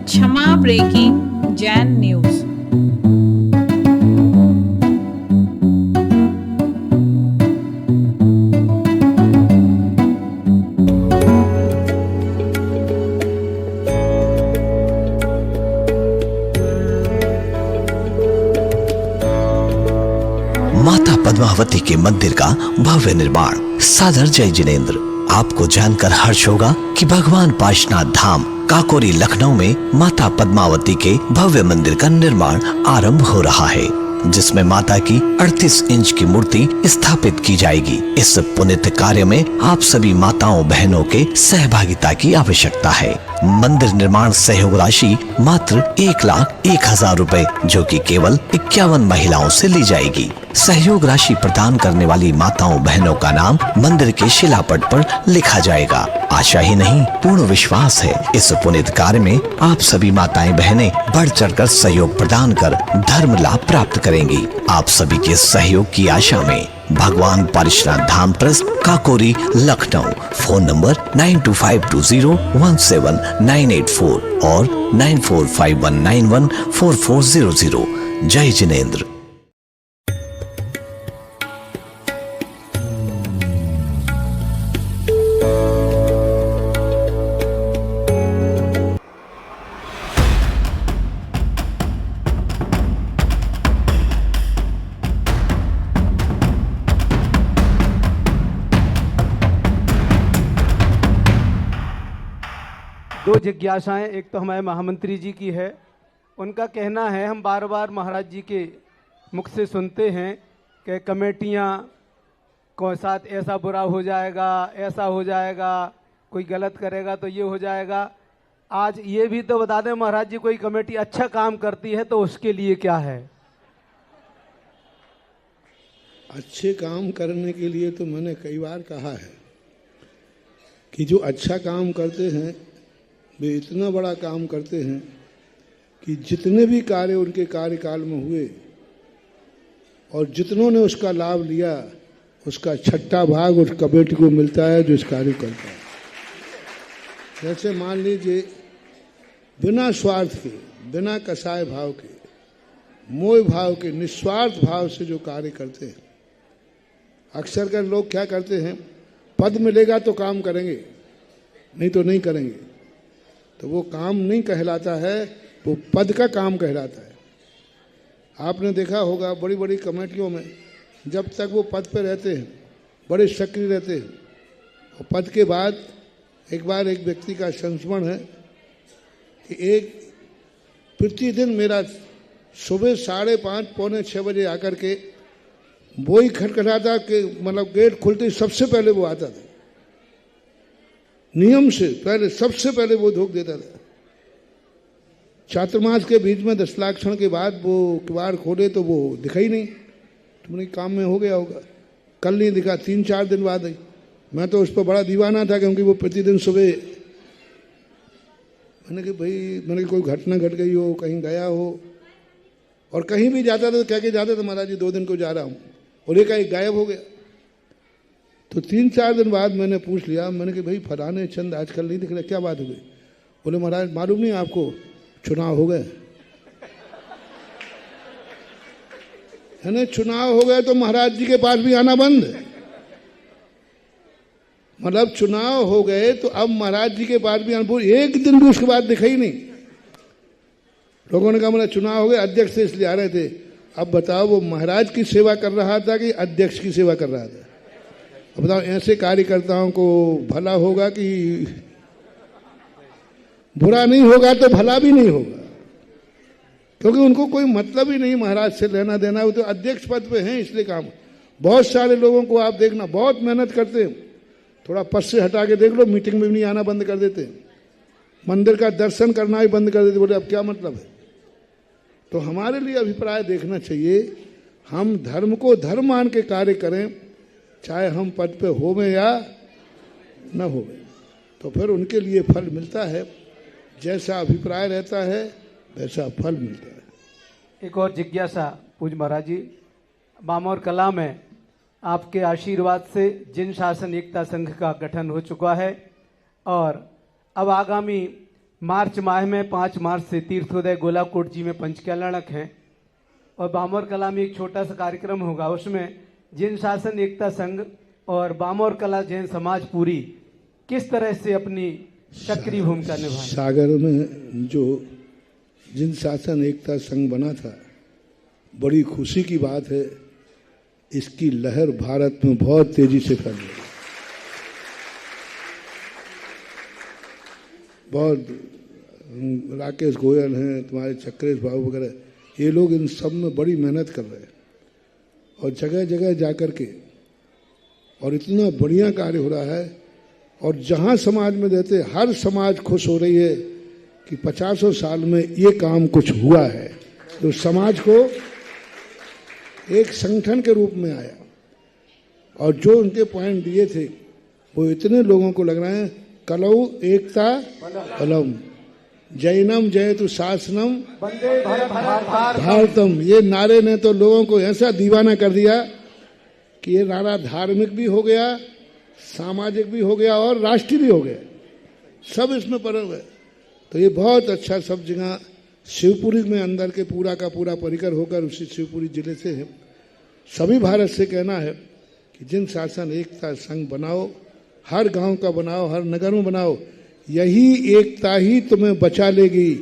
क्षमा breaking Jain news. माता पद्मावती के मंदिर का भव्य निर्माण। सादर जय जिनेंद्र। आपको जानकर हर्ष होगा कि भगवान पाशनाथ धाम काकोरी लखनऊ में माता पद्मावती के भव्य मंदिर का निर्माण आरंभ हो रहा है, जिसमें माता की 38 इंच की मूर्ति स्थापित की जाएगी। इस पुण्य कार्य में आप सभी माताओं बहनों के सहभागिता की आवश्यकता है। मंदिर निर्माण सहयोग राशि मात्र 1,01,000 रुपए, जो कि केवल 51 महिलाओं से ली जाएगी। सहयोग राशि प्रदान करने वाली माताओं बहनों का नाम मंदिर के शिलापट पर लिखा जाएगा। आशा ही नहीं, पूर्ण विश्वास है इस पुण्य कार्य में आप सभी माताएं बहनें बढ़ चढ़कर सहयोग प्रदान कर धर्म लाभ प्राप्त करेंगी। आप सभी के सहयोग की आशा में भगवान Pashnath Dham trust Kakori Lucknow. Phone number 9252017984 और 9451914400। जय जिनेंद्र। दो जिज्ञासाएं, एक तो हमारे महामंत्री जी की है। उनका कहना है, हम बार बार महाराज जी के मुख से सुनते हैं कि कमेटियां को साथ ऐसा बुरा हो जाएगा, ऐसा हो जाएगा, कोई गलत करेगा तो ये हो जाएगा। आज ये भी तो बता दें महाराज जी, कोई कमेटी अच्छा काम करती है तो उसके लिए क्या है? अच्छे काम करने के लिए तो मैंने कई बार कहा है कि जो अच्छा काम करते हैं वे इतना बड़ा काम करते हैं कि जितने भी कार्य उनके कार्यकाल में हुए और जितनों ने उसका लाभ लिया, उसका 6ठा भाग उस कमेटी को मिलता है जो इस कार्य करता है। जैसे मान लीजिए, बिना स्वार्थ के, बिना कसाय भाव के, मोह भाव के, निस्वार्थ भाव से जो कार्य करते हैं। अक्सर कर लोग क्या करते हैं, पद मिलेगा तो काम करेंगे, नहीं तो नहीं करेंगे। तो वो काम नहीं कहलाता है, वो पद का काम कहलाता है। आपने देखा होगा बड़ी बड़ी कमेटियों में जब तक वो पद पे रहते हैं बड़े सक्रिय रहते हैं, और पद के बाद एक बार एक व्यक्ति का संस्मरण है कि एक प्रतिदिन मेरा सुबह 5:30 पौने 6 बजे आकर के वो ही खटखटाता कि मतलब गेट खुलते सबसे पहले वो आता था, नियम से पहले सबसे पहले वो धोख देता था। चातुर्मास के बीच में 10 लाख क्षण के बाद वो किवाड़ खोले तो वो दिखा ही नहीं। तुमने काम में हो गया होगा, कल नहीं दिखा, 3-4 दिन बाद आई। मैं तो उस पर बड़ा दीवाना था क्योंकि वो प्रतिदिन सुबह, मैंने कि भाई, मैंने कोई घटना घट गई हो, कहीं गया हो, और कहीं भी जाता था तो कह के जाता था महाराज जी 2 दिन को जा रहा हूँ, और एक गायब हो गया। तो 3-4 दिन बाद मैंने पूछ लिया, मैंने कि भाई फलाने चंद आजकल नहीं दिख रहे, क्या बात हो गई? बोले महाराज मालूम नहीं आपको, चुनाव हो गए। यानी चुनाव हो गए तो महाराज जी के पास भी आना बंद। मतलब चुनाव हो गए तो अब महाराज जी के पास भी आना, एक दिन भी उसके बाद दिखा ही नहीं। लोगों ने कहा मतलब चुनाव हो गए, अध्यक्ष से इसलिए आ रहे थे। अब बताओ, वो महाराज की सेवा कर रहा था कि अध्यक्ष की सेवा कर रहा था? अब बताओ, ऐसे कार्यकर्ताओं को भला होगा कि बुरा नहीं होगा? तो भला भी नहीं होगा, क्योंकि उनको कोई मतलब ही नहीं महाराज से लेना देना। वो तो अध्यक्ष पद पे हैं इसलिए काम। बहुत सारे लोगों को आप देखना बहुत मेहनत करते हैं, थोड़ा पद से हटा के देख लो, मीटिंग में भी नहीं आना बंद कर देते, मंदिर का दर्शन करना भी बंद कर देते। बोले अब क्या मतलब है? तो हमारे लिए अभिप्राय देखना चाहिए, हम धर्म को धर्म मान के कार्य करें, चाहे हम पद पे होवें या न होवें, तो फिर उनके लिए फल मिलता है। जैसा अभिप्राय रहता है वैसा फल मिलता है। एक और जिज्ञासा पूज्य महाराज जी, बामोर कला में आपके आशीर्वाद से जिन शासन एकता संघ का गठन हो चुका है और अब आगामी मार्च माह में 5 मार्च से तीर्थोदय गोलाकोट जी में पंचकल्याणक हैं और बामोर कला में एक छोटा सा कार्यक्रम होगा। उसमें जैन शासन एकता संघ और बामोर कला जैन समाज पूरी किस तरह से अपनी सक्रिय भूमिका निभाए। सागर में जो जिन शासन एकता संघ बना था, बड़ी खुशी की बात है, इसकी लहर भारत में बहुत तेजी से फैल रही है। बहुत राकेश गोयल हैं, तुम्हारे चक्रेश बाबू वगैरह, ये लोग इन सब में बड़ी मेहनत कर रहे हैं और जगह जगह जाकर के, और इतना बढ़िया कार्य हो रहा है। और जहाँ समाज में रहते हर समाज खुश हो रही है कि 50 साल में ये काम कुछ हुआ है, तो समाज को एक संगठन के रूप में आया। और जो उनके पॉइंट दिए थे वो इतने लोगों को लग रहे हैं, कलौ एकता बलम, जैनम जयतु शासनम भारतम, ये नारे ने तो लोगों को ऐसा दीवाना कर दिया कि ये नारा धार्मिक भी हो गया, सामाजिक भी हो गया और राष्ट्रीय भी हो गया, सब इसमें परव है। तो ये बहुत अच्छा, सब जगह शिवपुरी में अंदर के पूरा का पूरा परिकर होकर उसी शिवपुरी जिले से है। सभी भारत से कहना है कि जिन शासन एकता संघ बनाओ, हर गांव का बनाओ, हर नगर में बनाओ, यही एकता ही तुम्हें बचा लेगी,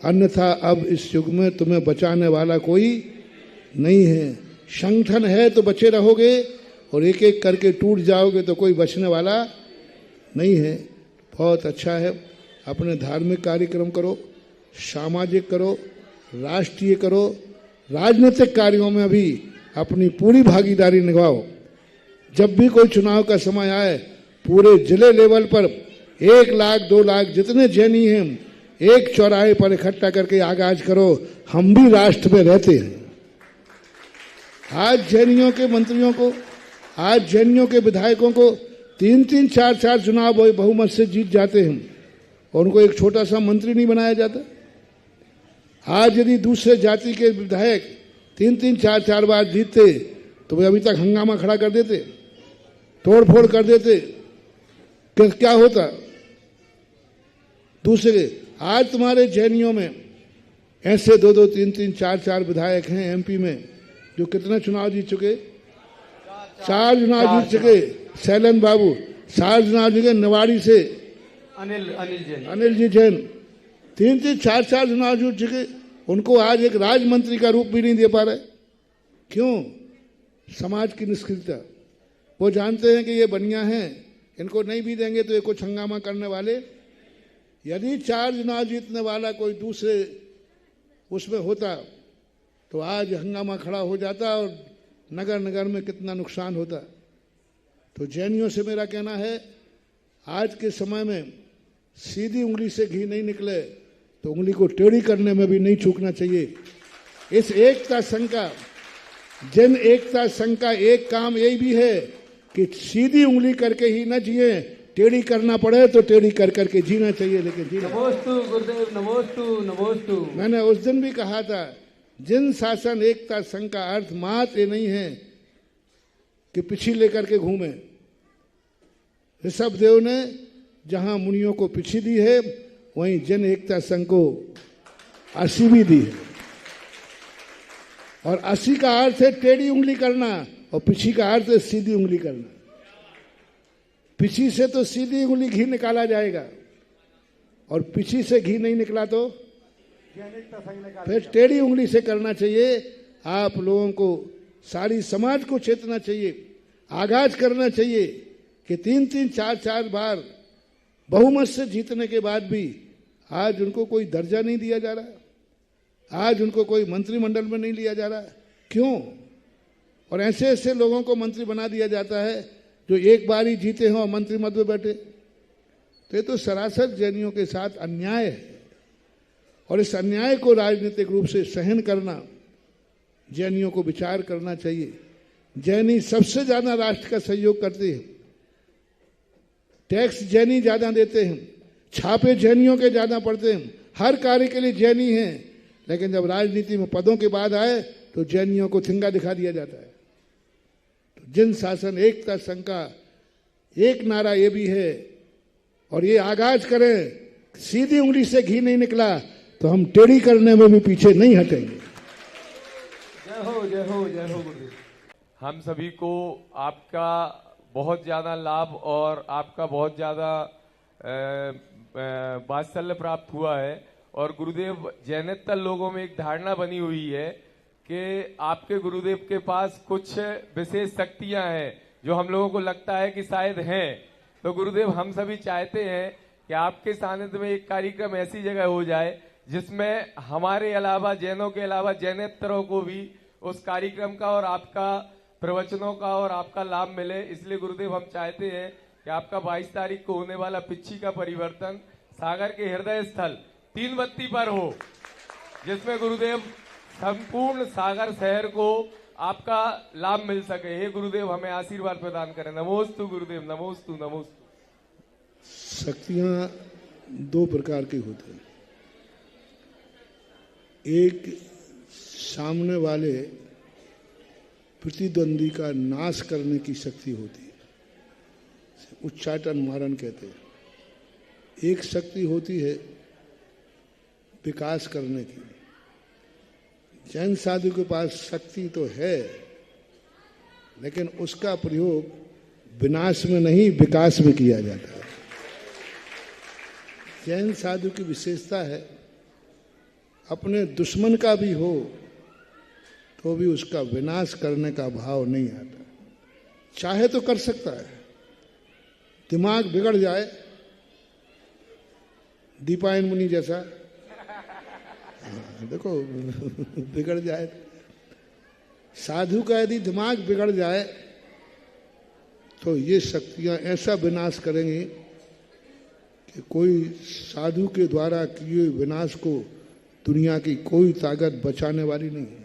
अन्यथा अब इस युग में तुम्हें बचाने वाला कोई नहीं है। संगठन है तो बचे रहोगे और एक एक करके टूट जाओगे तो कोई बचने वाला नहीं है। बहुत अच्छा है, अपने धार्मिक कार्यक्रम करो, सामाजिक करो, राष्ट्रीय करो, राजनीतिक कार्यों में भी अपनी पूरी भागीदारी निभाओ। जब भी कोई चुनाव का समय आए, पूरे जिले लेवल पर 1 लाख 2 लाख जितने जैनी हैं एक चौराहे पर इकट्ठा करके आगाज करो। हम भी राष्ट्र में रहते हैं। आज जैनियों के मंत्रियों को, आज जैनियों के विधायकों को 3-3 4-4 चुनाव बहुमत से जीत जाते हैं और उनको एक छोटा सा मंत्री नहीं बनाया जाता। आज यदि दूसरे जाति के विधायक 3-3 4-4 बार जीतते तो वे अभी तक हंगामा खड़ा कर देते, तोड़फोड़ कर देते, क्या होता दूसरे। आज तुम्हारे जैनियों में ऐसे 2-2 3-3 4-4 विधायक हैं एमपी में जो कितना चुनाव जीत चुके, 4 चुनाव जीत चुके। सैलन बाबू 4 चुनाव जीते, निवाड़ी से अनिल जी जैन 3-3 4-4 चुनाव जीत चुके। उनको आज एक राज्य मंत्री का रूप भी नहीं दे पा रहे। क्यों? समाज की निष्क्रियता। वो जानते हैं कि ये बनिया हैं, इनको नहीं भी देंगे तो ये कुछ हंगामा करने वाले। यदि 4 चुनाव जीतने वाला कोई दूसरे उसमें होता तो आज हंगामा खड़ा हो जाता और नगर नगर में कितना नुकसान होता। तो जैनियों से मेरा कहना है, आज के समय में सीधी उंगली से घी नहीं निकले तो उंगली को टेढ़ी करने में भी नहीं चूकना चाहिए। इस एकता संघ का, जन एकता संघ का एक काम यही भी है कि सीधी उंगली करके ही न जिए, टेढ़ी करना पड़े तो टेढ़ी कर करके जीना चाहिए। लेकिन जीना, नमोस्तु गुरुदेव, नमोस्तु नमोस्तु। मैंने उस दिन भी कहा था, जिन शासन एकता संघ का अर्थ मात्र ये नहीं है कि पिछी लेकर के घूमे। ऋषभ देव ने जहां मुनियों को पिछी दी है, वहीं जन एकता संघ को 80 भी दी है। और 80 का अर्थ है टेढ़ी उंगली करना और पिछी का अर्थ है सीधी उंगली करना। पिछी से तो सीधी उंगली घी निकाला जाएगा और पिछी से घी नहीं निकला तो फिर टेढ़ी उंगली से करना चाहिए। आप लोगों को, सारी समाज को चेतना चाहिए, आगाज करना चाहिए कि 3-3 4-4 बार बहुमत से जीतने के बाद भी आज उनको कोई दर्जा नहीं दिया जा रहा, आज उनको कोई मंत्रिमंडल में नहीं लिया जा रहा। क्यों? और ऐसे ऐसे लोगों को मंत्री बना दिया जाता है जो एक बार ही जीते हों और मंत्री मद में बैठे। तो ये तो सरासर जैनियों के साथ अन्याय है और इस अन्याय को राजनीतिक रूप से सहन करना जैनियों को विचार करना चाहिए। जैनी सबसे ज्यादा राष्ट्र का सहयोग करते हैं, टैक्स जैनी ज्यादा देते हैं, छापे जैनियों के ज्यादा पड़ते हैं, हर कार्य के लिए जैनी हैं। लेकिन जब राजनीति में पदों के बाद आए तो जैनियों को थिंगा दिखा दिया जाता है। तो जिन शासन एकता संघ का एक नारा ये भी है और ये आगाज करें, सीधी उंगली से घी नहीं निकला तो हम टेढ़ी करने में भी पीछे नहीं हटेंगे। जय हो जय हो जय हो गुरुदेव। हम सभी को आपका बहुत ज़्यादा लाभ और आपका बहुत ज़्यादा वात्सल्य प्राप्त हुआ है। और गुरुदेव, जैनेतर लोगों में एक धारणा बनी हुई है कि आपके गुरुदेव के पास कुछ विशेष शक्तियां हैं जो हम लोगों को लगता है कि शायद हैं। तो गुरुदेव, हम सभी चाहते हैं कि आपके सानिध्य में एक कार्यक्रम ऐसी जगह हो जाए जिसमें हमारे अलावा, जैनों के अलावा, जैनेतरों को भी उस कार्यक्रम का और आपका प्रवचनों का और आपका लाभ मिले। इसलिए गुरुदेव, हम चाहते हैं कि आपका 22 तारीख को होने वाला पिच्छी का परिवर्तन सागर के हृदय स्थल 3 बत्ती पर हो, जिसमें गुरुदेव संपूर्ण सागर शहर को आपका लाभ मिल सके। हे गुरुदेव, हमें आशीर्वाद प्रदान करें। नमोस्तु गुरुदेव, नमोस्तु नमोस्तु। शक्तियां 2 प्रकार की होती हैं। एक सामने वाले प्रतिद्वंदी का नाश करने की शक्ति होती है, उच्चाटन मारण कहते हैं। एक शक्ति होती है विकास करने की। जैन साधु के पास शक्ति तो है, लेकिन उसका प्रयोग विनाश में नहीं, विकास में किया जाता है। जैन साधु की विशेषता है, अपने दुश्मन का भी हो तो भी उसका विनाश करने का भाव नहीं आता। चाहे तो कर सकता है, दिमाग बिगड़ जाए, दीपायन मुनि जैसा, देखो बिगड़ जाए। साधु का यदि दिमाग बिगड़ जाए तो ये शक्तियां ऐसा विनाश करेंगी कि कोई साधु के द्वारा किए विनाश को दुनिया की कोई ताकत बचाने वाली नहीं है,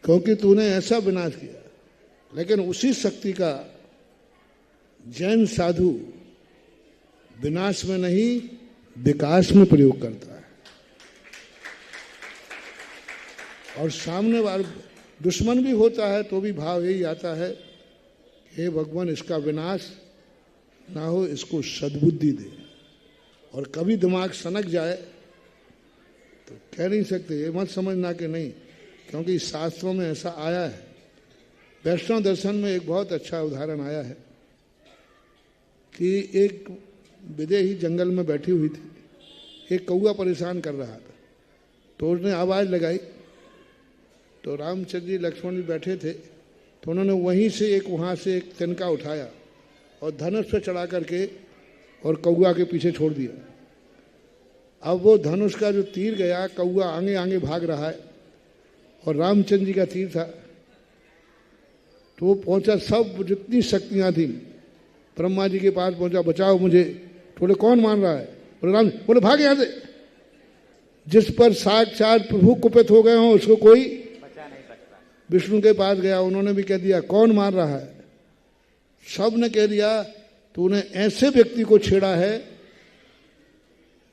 क्योंकि तूने ऐसा विनाश किया। लेकिन उसी शक्ति का जैन साधु विनाश में नहीं, विकास में प्रयोग करता है। और सामने वाला दुश्मन भी होता है तो भी भाव यही आता है, हे भगवान, इसका विनाश ना हो, इसको सद्बुद्धि दे। और कभी दिमाग सनक जाए तो कह नहीं सकते, ये मत समझना कि नहीं, क्योंकि शास्त्रों में ऐसा आया है। वैष्णव दर्शन में एक बहुत अच्छा उदाहरण आया है कि एक विदेही जंगल में बैठी हुई थी, एक कौआ परेशान कर रहा था, तो उसने आवाज़ लगाई। तो रामचंद्र जी, लक्ष्मण जी बैठे थे, तो उन्होंने वहीं से वहाँ से एक तिनका उठाया और धनुष पे चढ़ा करके और कौआ के पीछे छोड़ दिया। अब वो धनुष का जो तीर गया, कौआ आगे आगे भाग रहा है और रामचंद्र जी का तीर था, तो वो पहुंचा, सब जितनी शक्तियां थी ब्रह्मा जी के पास पहुंचा, बचाओ मुझे। बोले कौन मान रहा है? बोले राम। बोले भाग यहां से। जिस पर साक्षात प्रभु कुपित हो गए हों उसको कोई बचा नहीं सकता। विष्णु के पास गया, उन्होंने भी कह दिया कौन मार रहा है? सब ने कह दिया तूने ऐसे व्यक्ति को छेड़ा है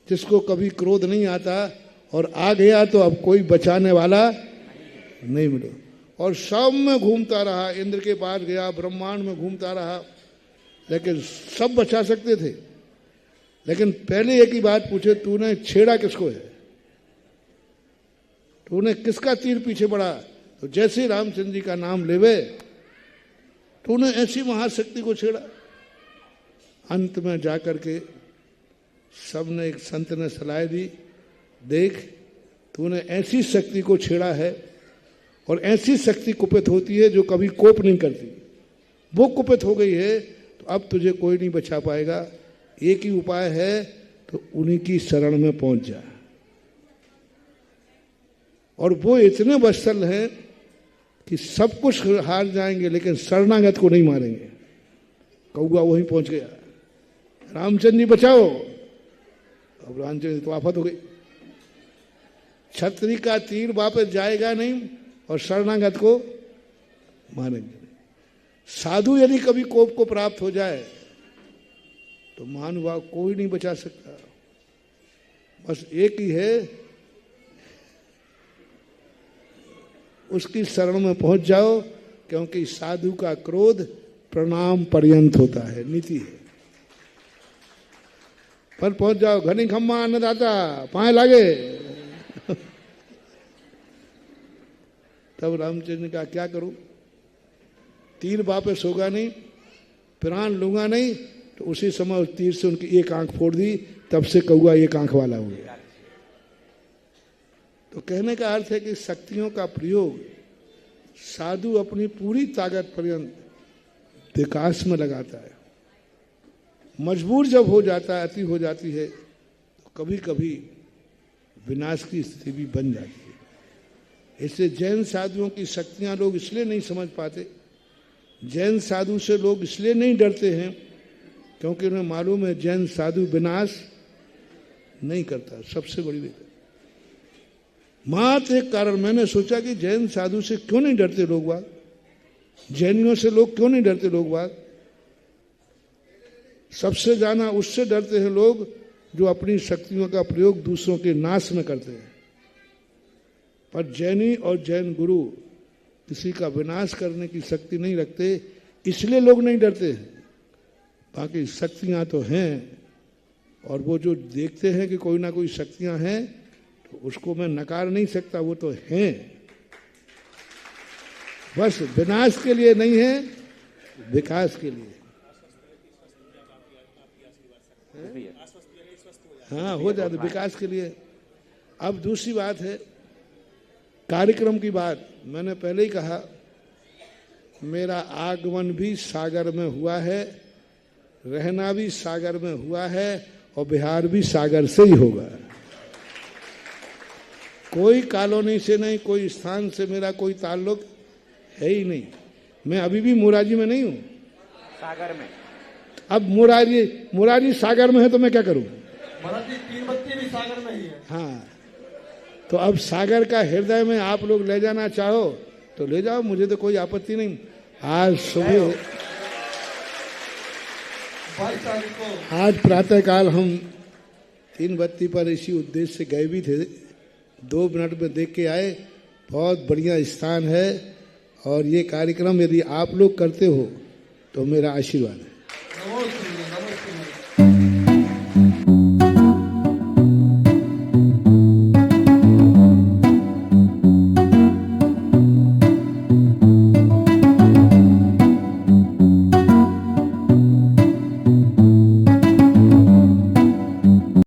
जिसको कभी क्रोध नहीं आता, और आ गया तो अब कोई बचाने वाला नहीं मिला। और सब में घूमता रहा, इंद्र के पास गया, ब्रह्मांड में घूमता रहा, लेकिन सब बचा सकते थे। लेकिन पहले एक ही बात पूछे, तूने छेड़ा किसको है? तूने किसका तीर पीछे पड़ा? तो जैसे ही रामचंद्र जी का नाम लेवे, तूने ऐसी महाशक्ति को छेड़ा। अंत में जाकर के सबने, एक संत ने सलाह दी, देख तूने ऐसी शक्ति को छेड़ा है, और ऐसी शक्ति कुपित होती है जो कभी कोप नहीं करती। वो कुपित हो गई है तो अब तुझे कोई नहीं बचा पाएगा। एक ही उपाय है, तो उन्हीं की शरण में पहुंच जा। और वो इतने वत्सल हैं कि सब कुछ हार जाएंगे लेकिन शरणागत को नहीं मारेंगे। कौआ वहीं पहुंच गया, रामचंद्र जी बचाओ। अब रामचंद्र तो आफत हो गई, छत्री का तीर वापस जाएगा नहीं और शरणागत को मारेंगे। साधु यदि कभी कोप को प्राप्त हो जाए तो महानुभाव कोई नहीं बचा सकता। बस एक ही है, उसकी शरण में पहुंच जाओ, क्योंकि साधु का क्रोध प्रणाम पर्यंत होता है, नीति है। पर पहुंच जाओ, घनी खम्मा अन्नदाता पाए लागे। तब रामचंद्र ने कहा क्या करूं, तीर वापस होगा नहीं, प्राण लूंगा नहीं। तो उसी समय उस तीर से उनकी एक आंख फोड़ दी, तब से कौआ एक आंख वाला हो गया। तो कहने का अर्थ है कि शक्तियों का प्रयोग साधु अपनी पूरी ताकत पर्यंत विकास में लगाता है। मजबूर जब हो जाता है, अति हो जाती है, तो कभी कभी विनाश की स्थिति भी बन जाती है। इसलिए जैन साधुओं की शक्तियां लोग इसलिए नहीं समझ पाते, जैन साधु से लोग इसलिए नहीं डरते हैं क्योंकि उन्हें मालूम है जैन साधु विनाश नहीं करता। सबसे बड़ी बात मात्र एक कारण मैंने सोचा कि जैन साधु से क्यों नहीं डरते लोग बाग, जैनियों से लोग क्यों नहीं डरते लोग बाग। सबसे ज्यादा उससे डरते हैं लोग जो अपनी शक्तियों का प्रयोग दूसरों के नाश में करते हैं। पर जैनी और जैन गुरु किसी का विनाश करने की शक्ति नहीं रखते, इसलिए लोग नहीं डरते हैं। बाकी शक्तियां तो हैं, और वो जो देखते हैं कि कोई ना कोई शक्तियां हैं तो उसको मैं नकार नहीं सकता, वो तो हैं, बस विनाश के लिए नहीं है, विकास के लिए। हाँ हो जाता, विकास के लिए। अब दूसरी बात है कार्यक्रम की बात। मैंने पहले ही कहा मेरा आगमन भी सागर में हुआ है, रहना भी सागर में हुआ है, और बिहार भी सागर से ही होगा। कोई कॉलोनी से नहीं, कोई स्थान से मेरा कोई ताल्लुक है ही नहीं। मैं अभी भी मोराजी में नहीं हूं, सागर में। अब मोरारी सागर में है तो मैं क्या करूं। तीन बत्ती भी सागर में ही है। हाँ, तो अब सागर का हृदय में आप लोग ले जाना चाहो तो ले जाओ, मुझे तो कोई आपत्ति नहीं। आज प्रातःकाल हम तीन बत्ती पर इसी उद्देश्य से गए भी थे, 2 मिनट में देख के आए। बहुत बढ़िया स्थान है, और ये कार्यक्रम यदि आप लोग करते हो तो मेरा आशीर्वाद है।